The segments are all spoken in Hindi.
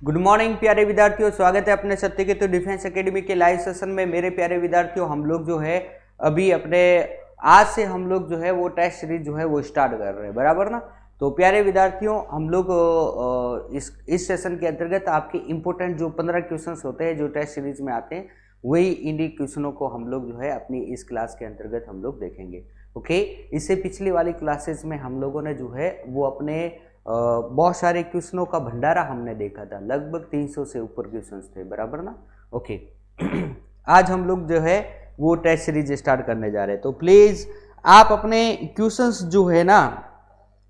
गुड मॉर्निंग प्यारे विद्यार्थियों, स्वागत है अपने सत्यकेतु डिफेंस एकेडमी के लाइव सेशन में। मेरे प्यारे विद्यार्थियों, हम लोग जो है अभी अपने आज से हम लोग जो है वो टेस्ट सीरीज जो है वो स्टार्ट कर रहे हैं, बराबर ना। तो प्यारे विद्यार्थियों, हम लोग इस सेशन के अंतर्गत आपके इंपॉर्टेंट जो 15 क्वेश्चंस होते हैं जो टेस्ट सीरीज में आते हैं, वही इन्हीं क्वेश्चनों को हम लोग जो है अपनी इस क्लास के अंतर्गत हम लोग देखेंगे। ओके, इससे पिछली वाली क्लासेस में हम लोगों ने जो है वो अपने बहुत सारे क्वेश्चनों का भंडारा हमने देखा था, लगभग 300 से ऊपर क्वेश्चंस थे, बराबर ना। ओके आज हम लोग जो है वो टेस्ट सीरीज स्टार्ट करने जा रहे हैं, तो प्लीज आप अपने क्वेश्चंस जो है ना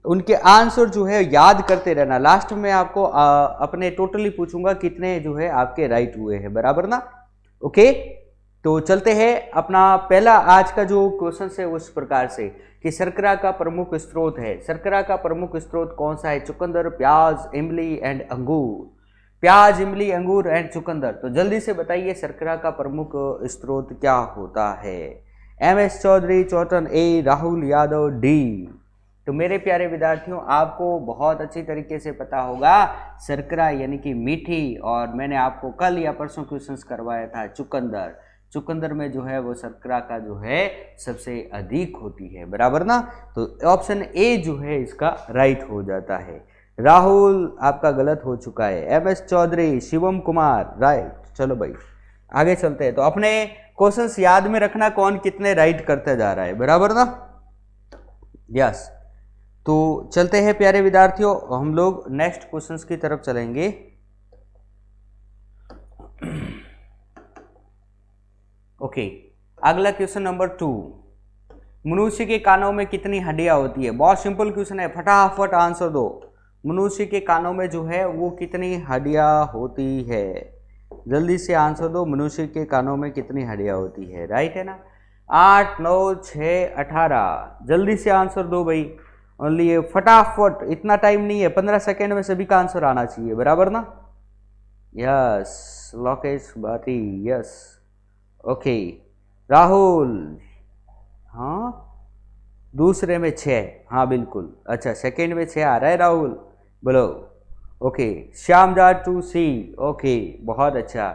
उनके आंसर जो है याद करते रहना। लास्ट में आपको अपने टोटली पूछूंगा कितने जो है आपके राइट हुए हैं, बराबर ना। ओके, तो चलते हैं। अपना पहला आज का जो क्वेश्चन है उस प्रकार से कि शर्करा का प्रमुख स्रोत है। शर्करा का प्रमुख स्रोत कौन सा है? चुकंदर, प्याज, इमली एंड अंगूर। प्याज, इमली, अंगूर एंड चुकंदर। तो जल्दी से बताइए शर्करा का प्रमुख स्रोत क्या होता है? MS चौधरी, चौटन ए, राहुल यादव डी। तो मेरे प्यारे विद्यार्थियों, आपको बहुत अच्छी तरीके से पता होगा शर्करा यानी कि मीठी, और मैंने आपको कल या परसों क्वेश्चंस करवाया था चुकंदर। चुकंदर में जो है वो शर्करा का जो है सबसे अधिक होती है, बराबर ना। तो ऑप्शन ए जो है इसका राइट हो जाता है। राहुल आपका गलत हो चुका है। MS Chaudhary, Shivam Kumar right. चलो भाई आगे चलते हैं। तो अपने क्वेश्चंस याद में रखना कौन कितने राइट करते जा रहा है, बराबर ना। यस, तो चलते हैं प्यारे विद्यार्थियों, हम लोग नेक्स्ट क्वेश्चंस की तरफ चलेंगे। ओके, अगला क्वेश्चन नंबर 2। मनुष्य के कानों में कितनी हड्डियां होती है? बहुत सिंपल क्वेश्चन है, फटाफट आंसर दो। मनुष्य के कानों में जो है वो कितनी हड्डियां होती है? जल्दी से आंसर दो। मनुष्य के कानों में कितनी हड्डियां होती है? राइट है ना। 8, 9, 6, 18। जल्दी से आंसर दो भाई, ओनली ये फटाफट, इतना टाइम नहीं है, 15 सेकेंड में सभी का आंसर आना चाहिए, बराबर ना। Yes, Lokesh Bhati, yes. Okay, Rahul, हाँ दूसरे में 6, हाँ बिल्कुल। अच्छा, सेकेंड में 6 आ रहा है राहुल, बोलो। ओके, श्यामजाट 2C, ओके बहुत अच्छा।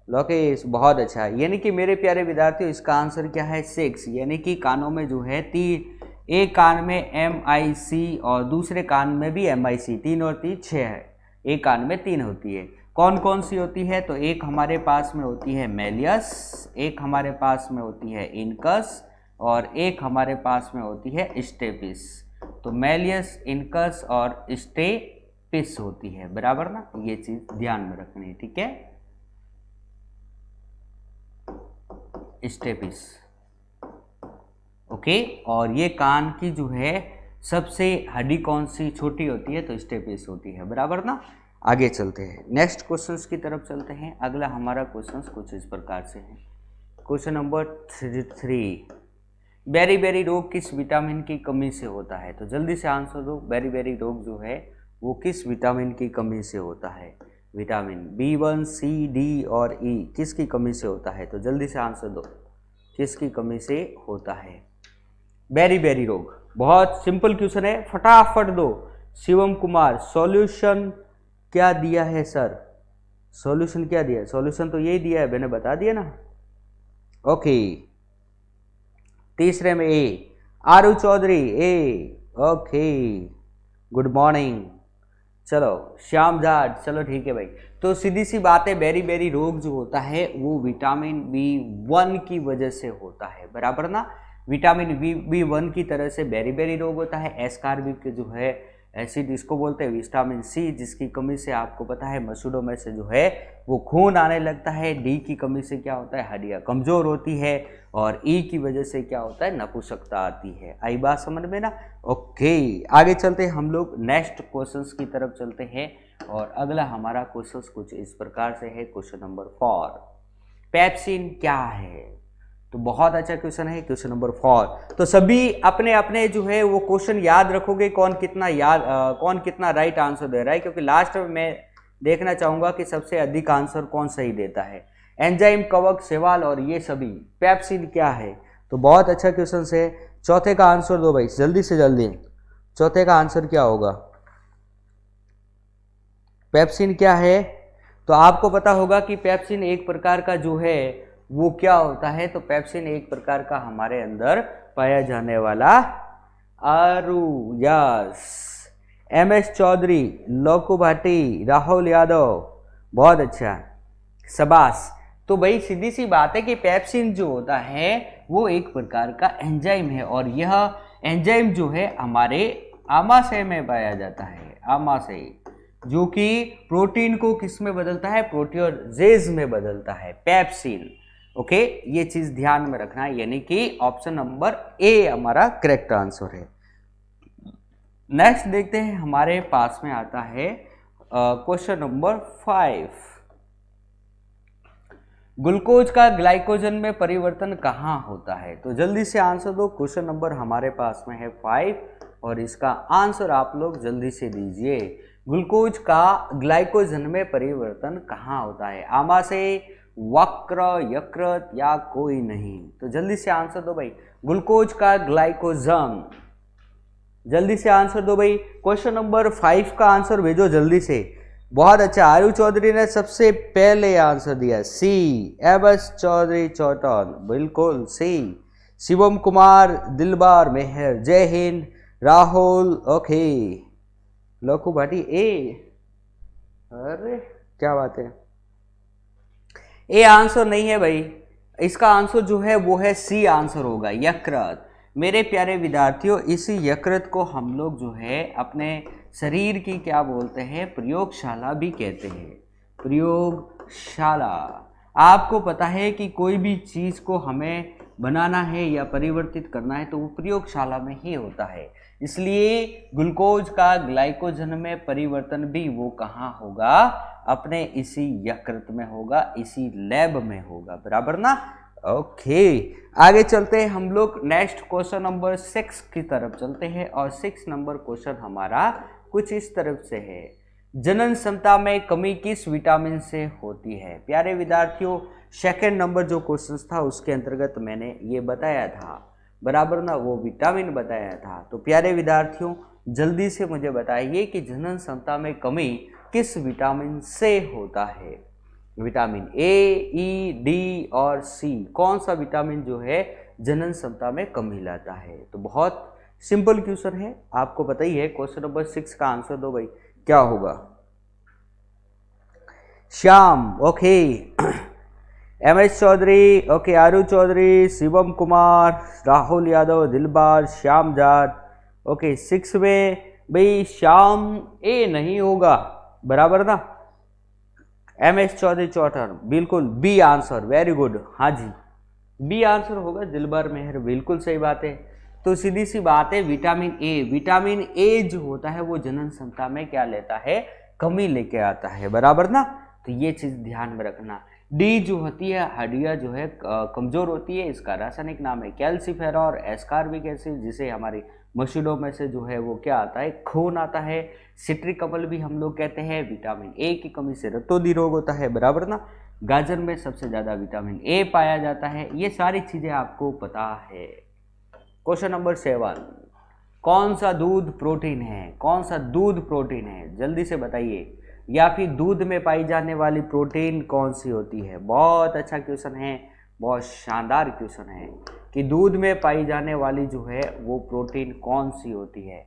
लोकेश बहुत अच्छा। यानी कि मेरे प्यारे विद्यार्थियों, इसका आंसर क्या है? 6। यानी कि कानों में जो है 3, एक कान में MIC और दूसरे कान में भी MIC, 3 और 3 6 है। एक कान में 3 होती है। कौन कौन सी होती है? तो एक हमारे पास में होती है मेलियस, एक हमारे पास में होती है इनकस, और एक हमारे पास में होती है स्टेपिस। तो मेलियस, इनकस और स्टेपिस होती है, बराबर ना। ये चीज ध्यान में रखनी है, ठीक है। स्टेपिस, ओके। और ये कान की जो है सबसे हड्डी कौन सी छोटी होती है? तो स्टेपिस होती है, बराबर ना। आगे चलते हैं, नेक्स्ट क्वेश्चंस की तरफ चलते हैं। अगला हमारा क्वेश्चंस कुछ इस प्रकार से है। Question number 3। बेरी रोग किस विटामिन की कमी से होता है? तो जल्दी से आंसर दो। बेरी रोग जो है वो किस विटामिन की कमी से होता है? विटामिन B1, C, D और E किसकी कमी से होता है? तो जल्दी से आंसर दो, किसकी कमी से होता है बेरी रोग? बहुत सिंपल क्वेश्चन है, फटाफट दो। शिवम कुमार, सॉल्यूशन क्या दिया है सर? सॉल्यूशन क्या दिया है? सॉल्यूशन तो यही दिया है, मैंने बता दिया ना। ओके, तीसरे में ए, आरू चौधरी ए, ओके गुड मॉर्निंग। चलो श्याम जाट, चलो ठीक है भाई। तो सीधी सी बात है, बेरी रोग जो होता है वो विटामिन B1 की वजह से होता है, बराबर ना। विटामिन B1 की तरह से बेरी रोग होता है। एस्कॉर्बिक जो है एसिड इसको बोलते हैं। विटामिन C जिसकी कमी से आपको पता है मसूड़ों में से जो है वो खून आने लगता है। D की कमी से क्या होता है? हड्डियां कमजोर होती है। और E की वजह से क्या होता है? नपुंसकता आती है। आई बात समझ में ना। ओके, आगे चलते हैं, हम लोग नेक्स्ट क्वेश्चंस की तरफ चलते हैं। और अगला हमारा क्वेश्चंस कुछ इस प्रकार से है। क्वेश्चन नंबर 4, पेप्सिन क्या है? तो बहुत अच्छा क्वेश्चन है, क्वेश्चन नंबर 4। तो सभी अपने अपने जो है वो क्वेश्चन याद रखोगे, कौन कितना राइट आंसर दे रहा है, क्योंकि लास्ट में मैं देखना चाहूंगा कि सबसे अधिक आंसर कौन सही देता है। एंजाइम, कवक, शैवाल और ये सभी। पेप्सिन क्या है? तो बहुत अच्छा क्वेश्चन है। चौथे का आंसर दो भाई, जल्दी से जल्दी। चौथे का आंसर क्या होगा? पेप्सिन क्या है? तो आपको पता होगा कि पेप्सिन एक प्रकार का जो है वो क्या होता है। तो पेप्सिन एक प्रकार का हमारे अंदर पाया जाने वाला आरू। यस, MS चौधरी, लोकू भाटी, राहुल यादव, बहुत अच्छा, शाबाश। तो भाई सीधी सी बात है कि पेप्सिन जो होता है वो एक प्रकार का एंजाइम है और यह एंजाइम जो है हमारे आमाशय में पाया जाता है, आमाशय, जो कि प्रोटीन को किस में बदलता है? प्रोटीओजेज में बदलता है, पेप्सिन। ओके, ये चीज ध्यान में रखना है, यानी कि ऑप्शन नंबर ए हमारा करेक्ट आंसर है। नेक्स्ट देखते हैं, हमारे पास में आता है क्वेश्चन नंबर 5। ग्लूकोज का ग्लाइकोजन में परिवर्तन कहाँ होता है? तो जल्दी से आंसर दो। क्वेश्चन नंबर हमारे पास में है 5 और इसका आंसर आप लोग जल्दी से दीजिए। ग्लूकोज का ग्लाइकोजन में परिवर्तन कहाँ होता है? आमाशय, वक्र, यकृत या कोई नहीं? तो जल्दी से आंसर दो भाई। ग्लूकोज का ग्लाइकोजन, जल्दी से आंसर दो भाई। क्वेश्चन नंबर 5 का आंसर भेजो जल्दी से। बहुत अच्छा, आरू चौधरी ने सबसे पहले आंसर दिया सी। MS चौधरी चौटन, बिल्कुल सी। शिवम कुमार, दिलबार मेहर, जय हिंद, राहुल, ओके, लोकू भाटी ए। अरे क्या बात है, ए आंसर नहीं है भाई, इसका आंसर जो है वो है सी आंसर होगा, यकृत। मेरे प्यारे विद्यार्थियों, इसी यकृत को हम लोग जो है अपने शरीर की क्या बोलते हैं? प्रयोगशाला भी कहते हैं, प्रयोगशाला। आपको पता है कि कोई भी चीज़ को हमें बनाना है या परिवर्तित करना है तो वो प्रयोगशाला में ही होता है। इसलिए ग्लूकोज का ग्लाइकोजन में परिवर्तन भी वो कहाँ होगा? अपने इसी यकृत में होगा, इसी लैब में होगा, बराबर ना? ओके, आगे चलते हैं हम लोग। नेक्स्ट क्वेश्चन नंबर 6 की तरफ चलते हैं और 6 नंबर क्वेश्चन हमारा कुछ इस तरफ से है। जनन क्षमता में कमी किस विटामिन से होती है? प्यारे विद्यार्थियों, सेकंड नंबर जो क्वेश्चन था उसके अंतर्गत मैंने ये बताया था, बराबर ना, वो विटामिन बताया था। तो प्यारे विद्यार्थियों जल्दी से मुझे बताइए कि जनन क्षमता में कमी किस विटामिन से होता है? विटामिन ए, ई, डी और सी, कौन सा विटामिन जो है जनन क्षमता में कमी लाता है? तो बहुत सिंपल क्वेश्चन है, आपको पता ही है। क्वेश्चन नंबर 6 का आंसर दो भाई, क्या होगा? Shyam, okay, MS Chaudhary, okay, Aru Chaudhary, Shivam Kumar, Rahul Yadav, Dilbar, Shyam Jat, okay. 6 में भाई श्याम ए नहीं होगा, बराबर ना? MS चौधरी चौटर, बिल्कुल बी आंसर, वेरी गुड, हाँ जी, बी आंसर होगा, दिलबार मेहर, बिल्कुल सही बात है। तो सीधी सी बात है, विटामिन ए, विटामिन ए जो होता है वो जनन क्षमता में क्या लेता है? कमी लेके आता है, बराबर ना? तो ये चीज ध्यान में रखना। डी जो होती है, हड्डियां जो है कमजोर होती है, इसका रासायनिक नाम है कैल्सीफेरॉल और एस्कॉर्बिक एसिड, जिसे हमारी मसूड़ों में से जो है वो क्या आता है? खून आता है। सिट्रिक अम्ल भी हम लोग कहते हैं। विटामिन ए की कमी से रक्तोदी रोग होता है, बराबर ना? गाजर में सबसे ज्यादा विटामिन ए पाया जाता है। ये सारी चीजें आपको पता है। क्वेश्चन नंबर 7, कौन सा दूध प्रोटीन है? कौन सा दूध प्रोटीन है? जल्दी से बताइए। या फिर दूध में पाई जाने वाली प्रोटीन कौन सी होती है? बहुत अच्छा क्वेश्चन है, बहुत शानदार क्वेश्चन है कि दूध में पाई जाने वाली जो है वो प्रोटीन कौन सी होती है?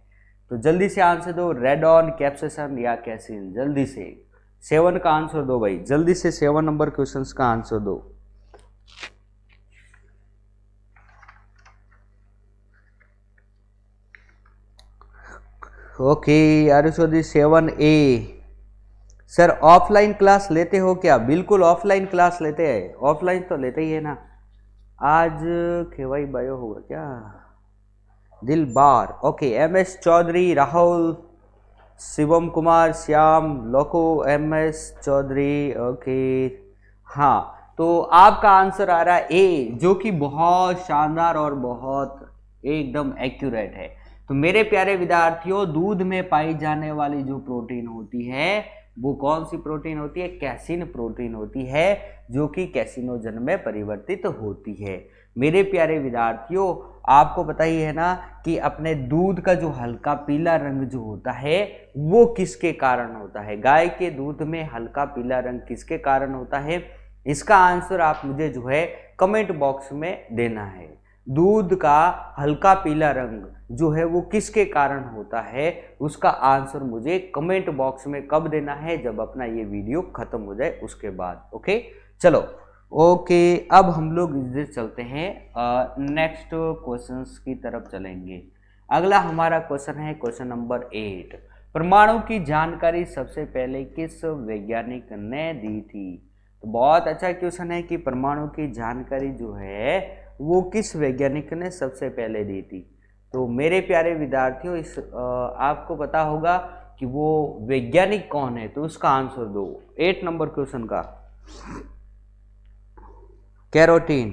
तो जल्दी से आंसर दो, रेडॉन, कैप्सेसिन या कैसिन? जल्दी से 7 का आंसर दो भाई, जल्दी से 7 नंबर क्वेश्चन का आंसर दो। Okay, R Chaudhary 7A। Sir offline class लेते हो क्या? बिल्कुल ऑफलाइन क्लास लेते हैं, ऑफलाइन तो लेते ही है ना। आज खेवाई बायो होगा क्या? दिलबार, ओके, MS चौधरी, राहुल, शिवम कुमार, श्याम, लोको, MS चौधरी, ओके। हाँ, तो आपका आंसर आ रहा है ए, जो कि बहुत शानदार और बहुत एकदम एक्यूरेट है। तो मेरे प्यारे विद्यार्थियों, दूध में पाई जाने वाली जो प्रोटीन होती है वो कौन सी प्रोटीन होती है? कैसिन प्रोटीन होती है, जो कि कैसिनोजन में परिवर्तित होती है। मेरे प्यारे विद्यार्थियों, आपको पता ही है ना कि अपने दूध का जो हल्का पीला रंग जो होता है वो किसके कारण होता है? गाय के दूध में हल्का पीला रंग किसके कारण होता है? इसका आंसर आप मुझे जो है कमेंट बॉक्स में देना है। दूध का हल्का पीला रंग जो है वो किसके कारण होता है, उसका आंसर मुझे कमेंट बॉक्स में कब देना है? जब अपना ये वीडियो खत्म हो जाए उसके बाद। ओके, चलो ओके, अब हम लोग इधर चलते हैं, नेक्स्ट क्वेश्चंस की तरफ चलेंगे। अगला हमारा क्वेश्चन है क्वेश्चन नंबर 8। परमाणु की जानकारी सबसे पहले किस वैज्ञानिक ने दी थी? तो बहुत अच्छा क्वेश्चन है कि परमाणु की जानकारी जो है वो किस वैज्ञानिक ने सबसे पहले दी थी। तो मेरे प्यारे विद्यार्थियों, इस आपको पता होगा कि वो वैज्ञानिक कौन है, तो उसका आंसर दो 8 नंबर क्वेश्चन का। कैरोटीन,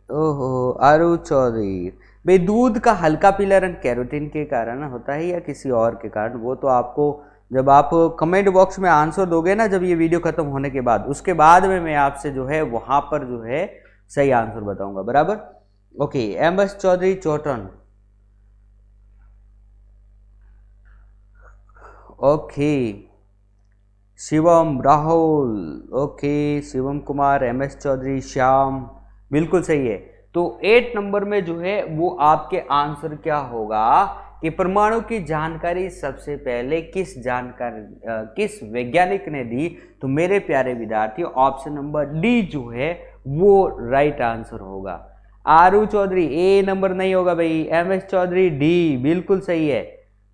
ओहो, आरू चौधरी। भाई दूध का हल्का पीला रंग कैरोटीन के कारण होता है या किसी और के कारण, वो तो आपको जब आप कमेंट बॉक्स में आंसर दोगे ना, जब ये वीडियो खत्म होने के बाद, उसके बाद में मैं आपसे जो है वहां पर जो है सही आंसर बताऊंगा, बराबर। ओके, MS चौधरी चौटन, okay, Shivam Rahul, okay, Shivam Kumar, MS Chaudhary Shyam, बिल्कुल सही है। तो 8 नंबर में जो है वो आपके आंसर क्या होगा कि परमाणु की जानकारी सबसे पहले किस वैज्ञानिक ने दी? तो मेरे प्यारे विद्यार्थियों, ऑप्शन नंबर डी जो है वो राइट आंसर होगा। आरू चौधरी ए नंबर नहीं होगा भाई, MS चौधरी डी बिल्कुल सही है।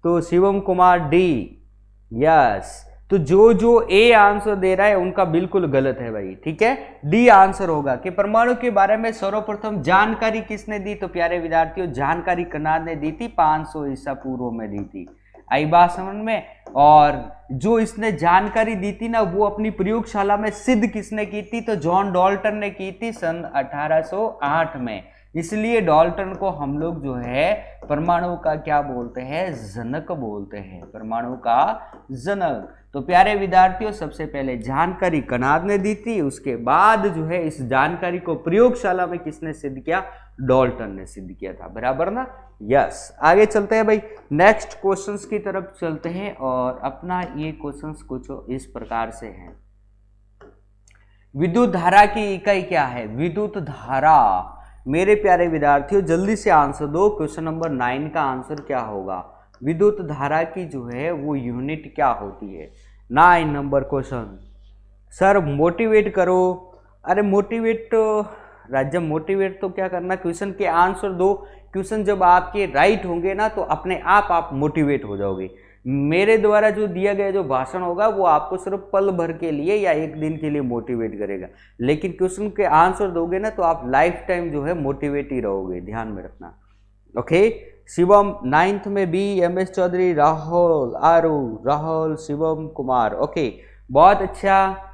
तो शिवम कुमार डी, यस। तो जो ए आंसर दे रहा है उनका बिल्कुल गलत है भाई, ठीक है। डी आंसर होगा कि परमाणु के बारे में सर्वप्रथम जानकारी किसने दी? तो प्यारे विद्यार्थियों, जानकारी कनाड ने दी थी, 500 ईसा पूर्व में दी थी। आई बात समझ में? और जो इसने जानकारी दी थी ना, वो अपनी प्रयोगशाला में सिद्ध किसने की थी? तो जॉन डाल्टन ने की थी सन 1808 में। इसलिए डाल्टन को हम लोग जो है परमाणु का क्या बोलते हैं? जनक बोलते हैं, परमाणु का जनक। तो प्यारे विद्यार्थियों, सबसे पहले जानकारी कनाड ने दी थी, उसके बाद जो है इस जानकारी को प्रयोगशाला में किसने सिद्ध किया? डाल्टन ने सिद्ध किया था, बराबर ना? यस। आगे चलते हैं भाई, नेक्स्ट क्वेश्चंस की तरफ चलते हैं, और अपना ये क्वेश्चंस कुछ इस प्रकार से हैं। विद्युत धारा की इकाई क्या है? विद्युत धारा, मेरे प्यारे विद्यार्थियों जल्दी से आंसर दो। क्वेश्चन नंबर 9 का आंसर क्या होगा? विद्युत धारा की जो है वो यूनिट क्या होती है? 9 नंबर क्वेश्चन। सर मोटिवेट करो। अरे मोटिवेट राज्य, मोटिवेट तो क्या करना, क्वेश्चन के आंसर दो। क्वेश्चन जब आपके राइट होंगे ना तो अपने आप मोटिवेट हो जाओगे। मेरे द्वारा जो दिया गया जो भाषण होगा वो आपको सिर्फ पल भर के लिए या एक दिन के लिए मोटिवेट करेगा, लेकिन क्वेश्चन के आंसर दोगे ना तो आप लाइफ टाइम जो है मोटिवेट ही रहोगे, ध्यान में रखना। ओके, शिवम 9th में बी, MS चौधरी, राहुल, आरू, राहुल, शिवम कुमार, ओके बहुत अच्छा।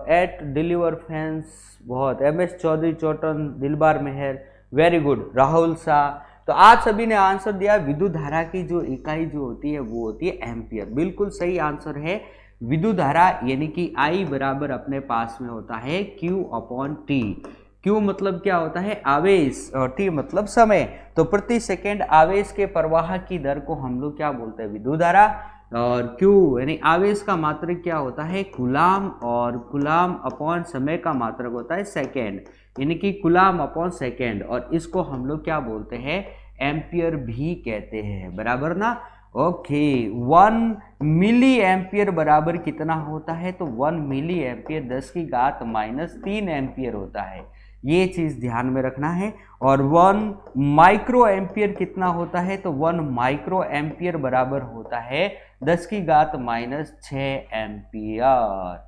एट डिलीवर फैंस, बहुत, MS चौधरी चौटन, दिलबार मेहर, वेरी गुड, राहुल शाह। तो आप सभी ने आंसर दिया। विद्युत धारा की जो इकाई जो होती है वो होती है एम्पियर, बिल्कुल सही आंसर है। विद्युत धारा यानी कि I बराबर अपने पास में होता है Q/T। Q मतलब क्या होता है? आवेश, और T मतलब समय। तो प्रति सेकेंड आवेश के प्रवाह की दर को हम लोग क्या बोलते हैं? विद्युत धारा। और Q यानी आवेश का मात्रक क्या होता है? कूलाम, और कूलाम अपॉन समय का मात्रक होता है सेकेंड, यानी कि कूलाम अपॉन सेकेंड, और इसको हम लोग क्या बोलते हैं? एम्पियर भी कहते हैं, बराबर ना? ओके, 1 मिली एम्पियर बराबर कितना होता है? तो 1 मिली एम्पियर 10⁻³ एम्पियर होता है, ये चीज ध्यान में रखना है। और 1 माइक्रो एम्पियर कितना होता है? तो 1 माइक्रो एम्पियर बराबर होता है 10⁻6 एम्पियर।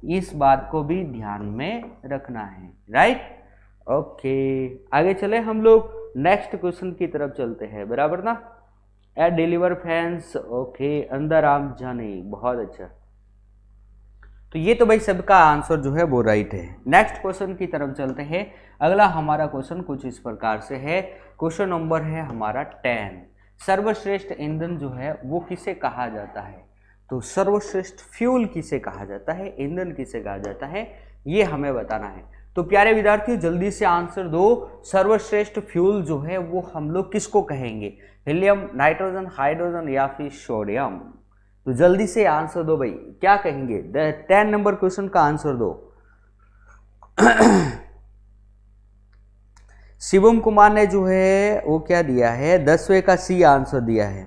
इस बात को भी ध्यान में रखना है, राइट? ओके, आगे चले हम लोग नेक्स्ट क्वेश्चन की तरफ चलते हैं, बराबर ना? एट डिलीवर फैंस, ओके, अंदर आम जाने, बहुत अच्छा। तो ये तो भाई सबका आंसर जो है वो राइट है। नेक्स्ट क्वेश्चन की तरफ चलते हैं। अगला हमारा क्वेश्चन कुछ इस प्रकार से है। क्वेश्चन नंबर है हमारा 10। सर्वश्रेष्ठ ईंधन जो है वो किसे कहा जाता है? तो सर्वश्रेष्ठ फ्यूल किसे कहा जाता है, ईंधन किसे कहा जाता है, ये हमें बताना है। तो प्यारे विद्यार्थियों जल्दी से आंसर दो, सर्वश्रेष्ठ फ्यूल जो है वो हम लोग किसको कहेंगे, हीलियम, नाइट्रोजन, हाइड्रोजन या फिर सोडियम। तो जल्दी से आंसर दो भाई, क्या कहेंगे, 10 नंबर क्वेश्चन का आंसर दो। शिवम कुमार ने जो है वो क्या दिया है, 10वें का सी आंसर दिया है।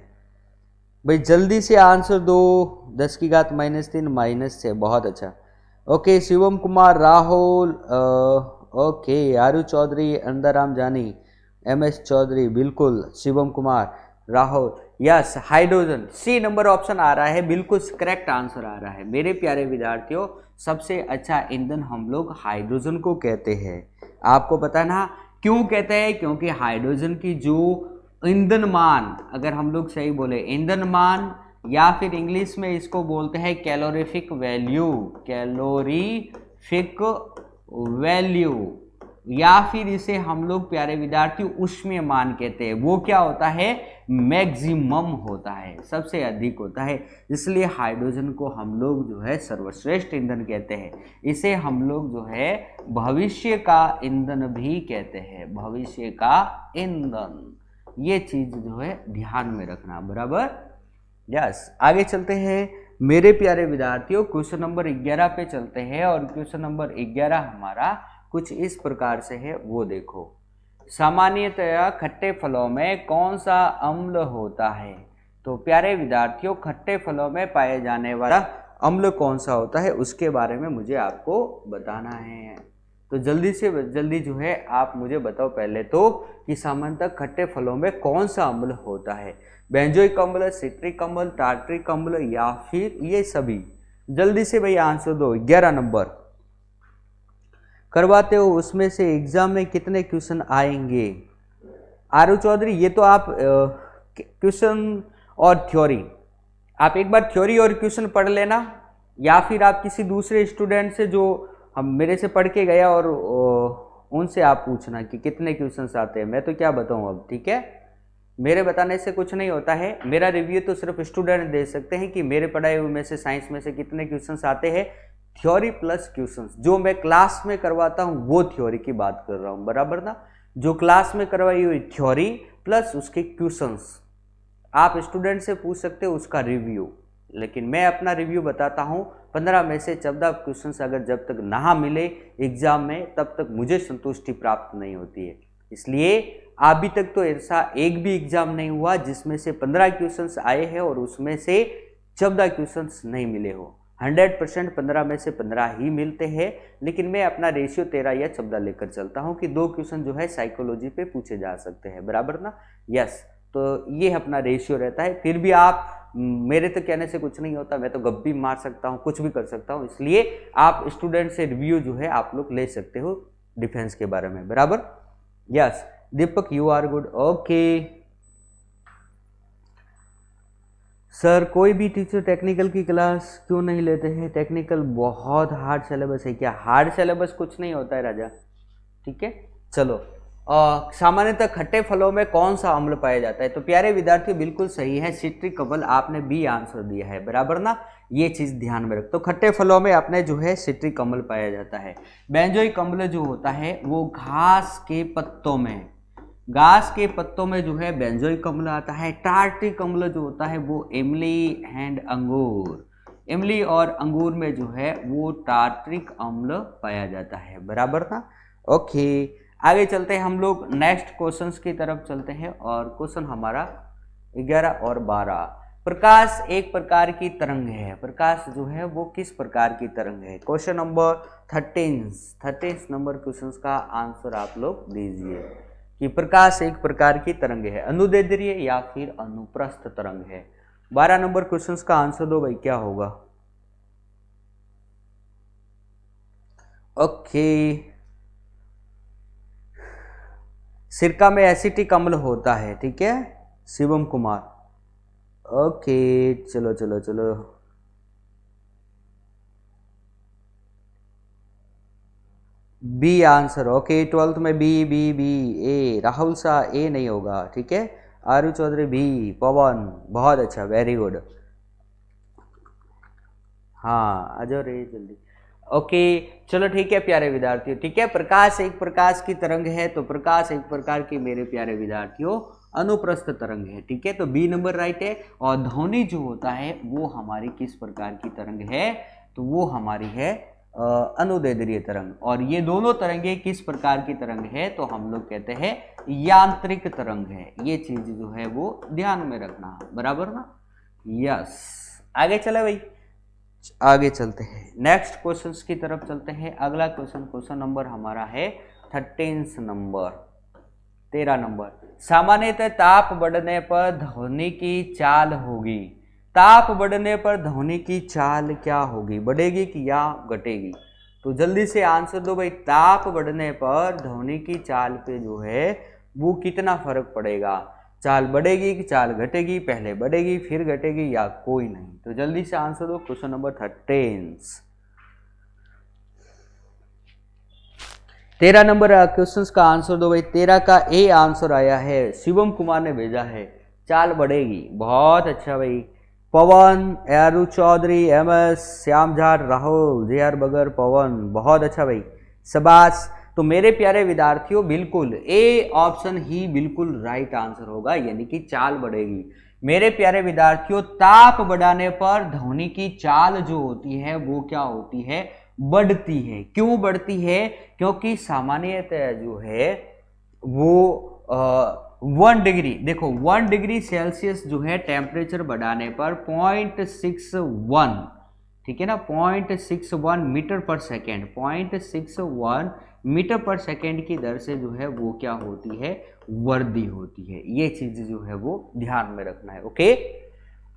भाई जल्दी से आंसर दो, 10 की घात -3 -6, बहुत अच्छा। Okay Shivam Kumar, Rahul, okay Aru Chaudhary, Andaram Jani, MS Chaudhary, बिल्कुल Shivam Kumar, Rahul, yes hydrogen, C number option आ रहा है, बिल्कुल करेक्ट आंसर आ रहा है। मेरे प्यारे विद्यार्थियों सबसे अच्छा ईंधन हम लोग हाइड्रोजन को कहते हैं। आपको पता ना क्यों कहते हैं, क्योंकि हाइड्रोजन की जो ईंधन मान, अगर हम लोग सही बोले ईंधन मान, या फिर इंग्लिश में इसको बोलते हैं कैलोरीफिक वैल्यू, कैलोरीफिक वैल्यू, या फिर इसे हम लोग प्यारे विद्यार्थी ऊष्मीय मान कहते हैं। वो क्या होता है, मैक्सिमम होता है, सबसे अधिक होता है। इसलिए हाइड्रोजन को हम लोग जो है सर्वश्रेष्ठ ईंधन कहते हैं। इसे हम लोग जो है भविष्य का ईंधन भी कहते हैं, भविष्य का ईंधन। ये चीज जो है ध्यान में रखना, बराबर। यस आगे चलते हैं मेरे प्यारे विद्यार्थियों, क्वेश्चन नंबर 11 पे चलते हैं। और क्वेश्चन नंबर 11 हमारा कुछ इस प्रकार से है, वो देखो। सामान्यतया खट्टे फलों में कौन सा अम्ल होता है। तो प्यारे विद्यार्थियों खट्टे फलों में पाए जाने वाला अम्ल कौन सा होता है, उसके बारे में मुझे आपको बताना है। तो जल्दी से जल्दी जो है आप मुझे बताओ पहले तो कि सामान्यतः खट्टे फलों में कौन सा अम्ल होता है। बेंजोइक अम्ल, सिट्रिक अम्ल, टार्ट्रिक अम्ल या फिर ये सभी। जल्दी से भाई आंसर दो। 11 नंबर करवाते हो, उसमें से एग्जाम में कितने क्वेश्चन आएंगे। आरू चौधरी ये तो आप क्वेश्चन और थ्योरी, आप एक बार थ्योरी और क्वेश्चन पढ़ लेना, या फिर आप किसी दूसरे स्टूडेंट से जो हम मेरे से पढ़ के गया और उनसे आप पूछना कि कितने क्वेश्चंस आते हैं। मैं तो क्या बताऊं अब, ठीक है, मेरे बताने से कुछ नहीं होता है। मेरा रिव्यू तो सिर्फ स्टूडेंट दे सकते हैं कि मेरे पढ़ाए हुए में से साइंस में से कितने क्वेश्चंस आते हैं। थ्योरी प्लस क्वेश्चंस जो मैं क्लास में करवाता हूं वो थ्योरी की बात कर रहा हूं, बराबर ना। जो क्लास में करवाई हुई थ्योरी प्लस उसके क्वेश्चंस, आप स्टूडेंट से पूछ सकते हो उसका रिव्यू, लेकिन मैं अपना रिव्यू बताता हूं। 15 में से 14 क्वेश्चंस अगर जब तक ना मिले एग्जाम में तब तक मुझे संतुष्टि प्राप्त नहीं होती है। इसलिए अभी तक तो ऐसा एक भी एग्जाम नहीं हुआ जिसमें से 15 क्वेश्चंस आए हैं और उसमें से 14 क्वेश्चंस नहीं मिले हो। 100% 15 में से 15 ही मिलते हैं, लेकिन मैं अपना रेशियो 13 या 14 लेकर चलता हूं कि 2 क्वेश्चन जो है साइकोलॉजी पे पूछे जा सकते हैं, बराबर ना। यस, तो ये अपना रेशियो रहता है। फिर भी आप मेरे तो कहने से कुछ नहीं होता, मैं तो गप भी मार सकता हूँ, कुछ भी कर सकता हूँ। इसलिए आप स्टूडेंट से रिव्यू जो है आप लोग ले सकते हो डिफेंस के बारे में, बराबर। Yes Deepak you are good, okay. Sir कोई भी टीचर टेक्निकल की क्लास क्यों नहीं लेते हैं, टेक्निकल बहुत हार्ड सिलेबस है। क्या हार्ड सिलेबस कुछ नहीं होता है राजा, ठीक है। चलो सामान्यतः खट्टे फलों में कौन सा अम्ल पाया जाता है। तो प्यारे विद्यार्थियों बिल्कुल सही है, सिट्रिक अम्ल, आपने बी आंसर दिया है, बराबर ना। ये चीज ध्यान में रख। तो खट्टे फलों में आपने जो है सिट्रिक अम्ल पाया जाता है। बेंजोइक अम्ल जो होता है वो घास के पत्तों में, घास के पत्तों में जो है बेंजोइक अम्ल आता है। टार्ट्रिक अम्ल जो होता है वो इमली एंड अंगूर, इमली और अंगूर में जो है वो टार्ट्रिक अम्ल पाया जाता है, बराबर ना। ओके आगे चलते हैं हम लोग नेक्स्ट क्वेश्चंस की तरफ चलते हैं। और क्वेश्चन हमारा 11 और 12। प्रकाश एक प्रकार की तरंग है, प्रकाश जो है वो किस प्रकार की तरंग है। क्वेश्चन नंबर 13 नंबर क्वेश्चन का आंसर आप लोग दीजिए कि प्रकाश एक प्रकार की तरंग है, अनुदैर्ध्य या फिर अनुप्रस्थ तरंग है। 12 नंबर क्वेश्चन का आंसर दो भाई, क्या होगा। ओके सिरका में एसिटिक अम्ल होता है, ठीक है शिवम कुमार। ओके चलो चलो चलो, बी आंसर। ओके 12th में बी बी बी ए, राहुल शाह ए नहीं होगा, ठीक है। आरू चौधरी बी, पवन बहुत अच्छा, वेरी गुड। हाँ आ जाओ रे जल्दी। ओके चलो ठीक है प्यारे विद्यार्थियों, ठीक है। प्रकाश एक प्रकाश की तरंग है, तो प्रकाश एक प्रकार की मेरे प्यारे विद्यार्थियों अनुप्रस्थ तरंग है, ठीक है। तो बी नंबर राइट है। और ध्वनि जो होता है वो हमारी किस प्रकार की तरंग है, तो वो हमारी है अनुदैर्ध्य तरंग। और ये दोनों तरंगे किस प्रकार की तरंग है, तो हम लोग कहते हैं यांत्रिक तरंग है। ये चीज जो है वो ध्यान में रखना, बराबर ना। यस, आगे चले भाई, आगे चलते हैं नेक्स्ट क्वेश्चंस की तरफ चलते हैं। अगला क्वेश्चन नंबर हमारा है 13 नंबर, 13 नंबर। सामान्यतः ताप बढ़ने पर ध्वनि की चाल होगी। ताप बढ़ने पर ध्वनि की चाल क्या होगी, बढ़ेगी कि या घटेगी? तो जल्दी से आंसर दो भाई। ताप बढ़ने पर ध्वनि की चाल पे जो है वो कितना फर्क पड़ेगा? चाल बढ़ेगी कि चाल घटेगी? पहले बढ़ेगी फिर घटेगी या कोई नहीं? तो जल्दी से आंसर दो। क्वेश्चन नंबर 13 नंबर क्वेश्चंस का आंसर दो भाई। 13 का ए आंसर आया है, शिवम कुमार ने भेजा है, चाल बढ़ेगी। बहुत अच्छा भाई। पवन, आरू चौधरी, एम एस, श्यामझार, राहुल, जे आर बगर, पवन, बहुत अच्छा भाई, शाबाश। तो मेरे प्यारे विद्यार्थियों बिल्कुल ए ऑप्शन ही बिल्कुल राइट आंसर होगा, यानी कि चाल बढ़ेगी। मेरे प्यारे विद्यार्थियों ताप बढ़ाने पर ध्वनि की चाल जो होती है वो क्या होती है? बढ़ती है। क्यों बढ़ती है? क्योंकि सामान्यतः जो है वो 1 डिग्री, देखो 1 डिग्री सेल्सियस जो है टेम्परेचर बढ़ाने पर 0.61, ठीक है ना, 0.61 मीटर पर सेकेंड, 0.61 मीटर पर सेकेंड की दर से जो है वो क्या होती है? वृद्धि होती है। ये चीज जो है वो ध्यान में रखना है। ओके,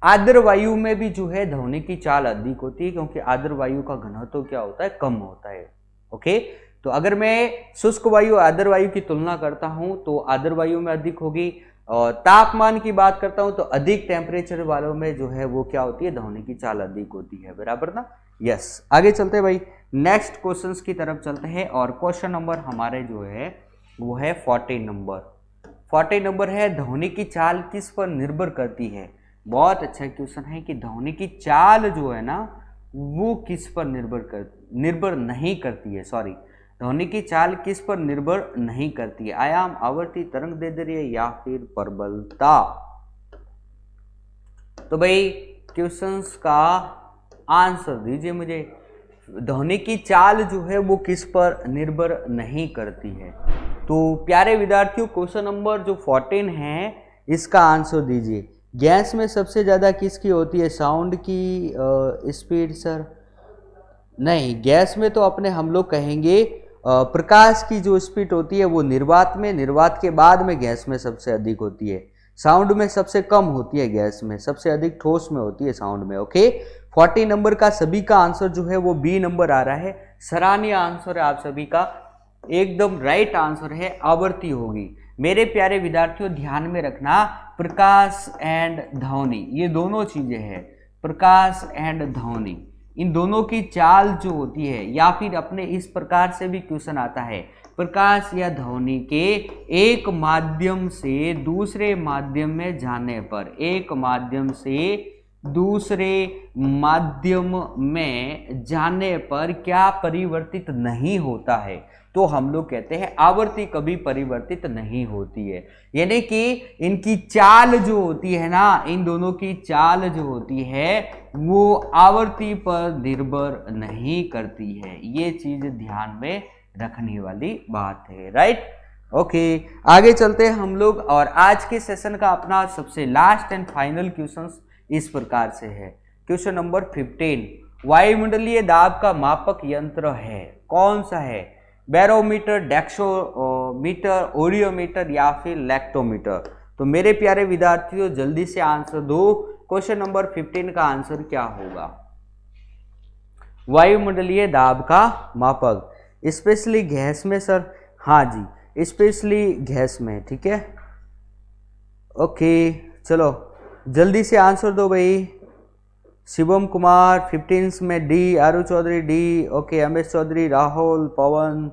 आर्द्र वायु में भी जो है ध्वनि की चाल अधिक होती है, क्योंकि आर्द्र वायु का घनत्व क्या होता है? कम होता है। ओके, तो अगर मैं शुष्क वायु आर्द्र वायु की तुलना करता हूं तो आर्द्र वायु में अधिक होगी। और तापमान की बात करता हूं तो अधिक टेम्परेचर वालों में जो है वो क्या होती है? ध्वनि की चाल अधिक होती है, बराबर ना। यस, आगे चलते हैं भाई, नेक्स्ट क्वेश्चंस की तरफ चलते हैं। और क्वेश्चन नंबर हमारे जो है वो है 14 नंबर। 14 नंबर है, ध्वनि की चाल किस पर निर्भर करती है? बहुत अच्छा क्वेश्चन है कि ध्वनि की चाल जो है ना वो किस पर निर्भर नहीं करती है, सॉरी, ध्वनि की चाल किस पर निर्भर नहीं करती है? आयाम, आवर्ती, तरंग दैर्ध्य या फिर प्रबलता? तो भाई क्वेश्चंस का आंसर दीजिए मुझे। ध्वनि की चाल जो है वो किस पर निर्भर नहीं करती है? तो प्यारे विद्यार्थियों क्वेश्चन नंबर जो 14 है इसका आंसर दीजिए। गैस में सबसे ज़्यादा किसकी होती है? साउंड की स्पीड सर? नहीं, गैस में तो अपने हम लोग कहेंगे प्रकाश की जो स्पीड होती है वो निर्वात में, निर्वात के बाद में गैस में सबसे अधिक होती है। साउंड में सबसे कम होती है, गैस में सबसे अधिक ठोस में होती है, साउंड में। ओके, 40 नंबर का सभी का आंसर जो है वो बी नंबर आ रहा है। सराहनीय आंसर है आप सभी का, एकदम राइट आंसर है, आवर्ती होगी। मेरे प्यारे विद्यार्थियों ध्यान में रखना, प्रकाश एंड ध्वनि ये दोनों चीजें हैं, प्रकाश एंड ध्वनि, इन दोनों की चाल जो होती है, या फिर अपने इस प्रकार से भी क्वेश्चन आता है, प्रकाश या ध्वनि के एक माध्यम से दूसरे माध्यम में जाने पर, एक माध्यम से दूसरे माध्यम में जाने पर क्या परिवर्तित नहीं होता है? तो हम लोग कहते हैं आवर्ती कभी परिवर्तित नहीं होती है। यानी कि इनकी चाल जो होती है ना, इन दोनों की चाल जो होती है वो आवर्ती पर निर्भर नहीं करती है। ये चीज ध्यान में रखने वाली बात है, राइट। ओके, आगे चलते हैं हम लोग। और आज के सेशन का अपना सबसे लास्ट एंड फाइनल क्वेश्चन इस प्रकार से है। क्वेश्चन नंबर 15, वायुमंडलीय दाब का मापक यंत्र है, कौन सा है? बैरोमीटर, डेक्सोमीटर, ओडियोमीटर या फिर लैक्टोमीटर? तो मेरे प्यारे विद्यार्थियों जल्दी से आंसर दो। क्वेश्चन नंबर 15 का आंसर क्या होगा? वायुमंडलीय दाब का मापक, स्पेशली गैस में सर? हाँ जी, स्पेशली गैस में, ठीक है। ओके, चलो जल्दी से आंसर दो भाई। शिवम कुमार 15 में D, Aru Chaudhary D, okay, M S Chaudhary, Rahul, Pawan,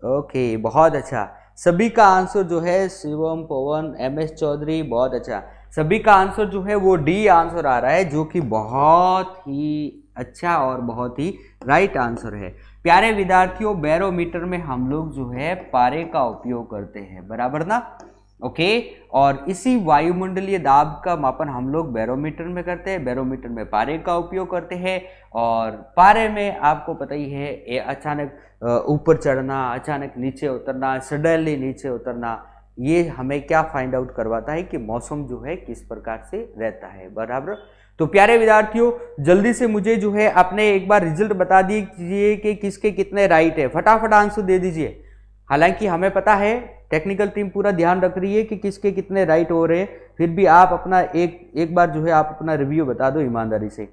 okay, बहुत अच्छा। सभी का आंसर जो है शिवम, पवन, एम एस चौधरी, बहुत अच्छा। सभी का आंसर जो है वो डी आंसर आ रहा है, जो कि बहुत ही अच्छा और बहुत ही राइट आंसर है। प्यारे विद्यार्थियों, बैरोमीटर में हम लोग जो है पारे का उपयोग करते हैं, बराबर ना। ओके, और इसी वायुमंडलीय दाब का मापन हम लोग बैरोमीटर में करते हैं, बैरोमीटर में पारे का उपयोग करते हैं। और पारे में आपको पता ही है, ये अचानक ऊपर चढ़ना, अचानक नीचे उतरना, सडनली नीचे उतरना, ये हमें क्या फाइंड आउट करवाता है कि मौसम जो है किस प्रकार से रहता है, बराबर। तो प्यारे विद्यार्थियों, जल्दी से मुझे जो है अपने एक बार रिजल्ट बता दीजिए कि किसके कितने राइट है, फटाफट आंसर दे दीजिए। हालांकि हमें पता है, टेक्निकल टीम पूरा ध्यान रख रही है कि किसके कितने राइट हो रहे हैं, फिर भी आप अपना एक बार जो है आप अपना रिव्यू बता दो ईमानदारी से,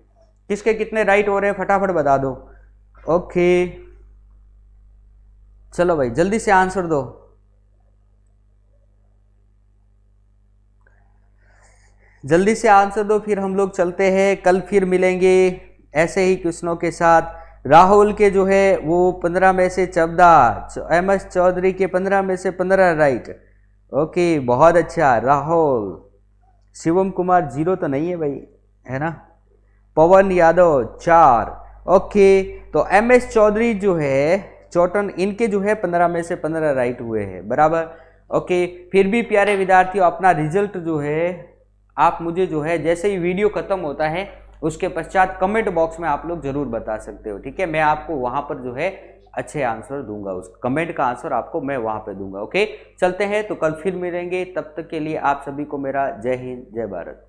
किसके कितने राइट हो रहे हैं, फटाफट बता दो। ओके, चलो भाई जल्दी से आंसर दो। जल्दी से आंसर दो, फिर हम लोग चलते हैं, कल फिर मिलेंगे ऐसे ही क्वेश्चनों के साथ। राहुल के जो है वो 15 में से 14, MS चौधरी के 15 में से 15 राइट। ओके, बहुत अच्छा राहुल। शिवम कुमार 0 तो नहीं है भाई, है ना। पवन यादव 4। ओके, तो MS चौधरी जो है चौटन, इनके जो है 15 में से 15 राइट हुए हैं, बराबर। ओके, फिर भी प्यारे विद्यार्थियों, अपना रिजल्ट जो है आप मुझे जो है जैसे ही वीडियो खत्म होता है उसके पश्चात कमेंट बॉक्स में आप लोग जरूर बता सकते हो, ठीक है। मैं आपको वहां पर जो है अच्छे आंसर दूंगा, उस कमेंट का आंसर आपको मैं वहां पे दूंगा। ओके, चलते हैं, तो कल फिर मिलेंगे, तब तक के लिए आप सभी को मेरा जय हिंद, जय भारत।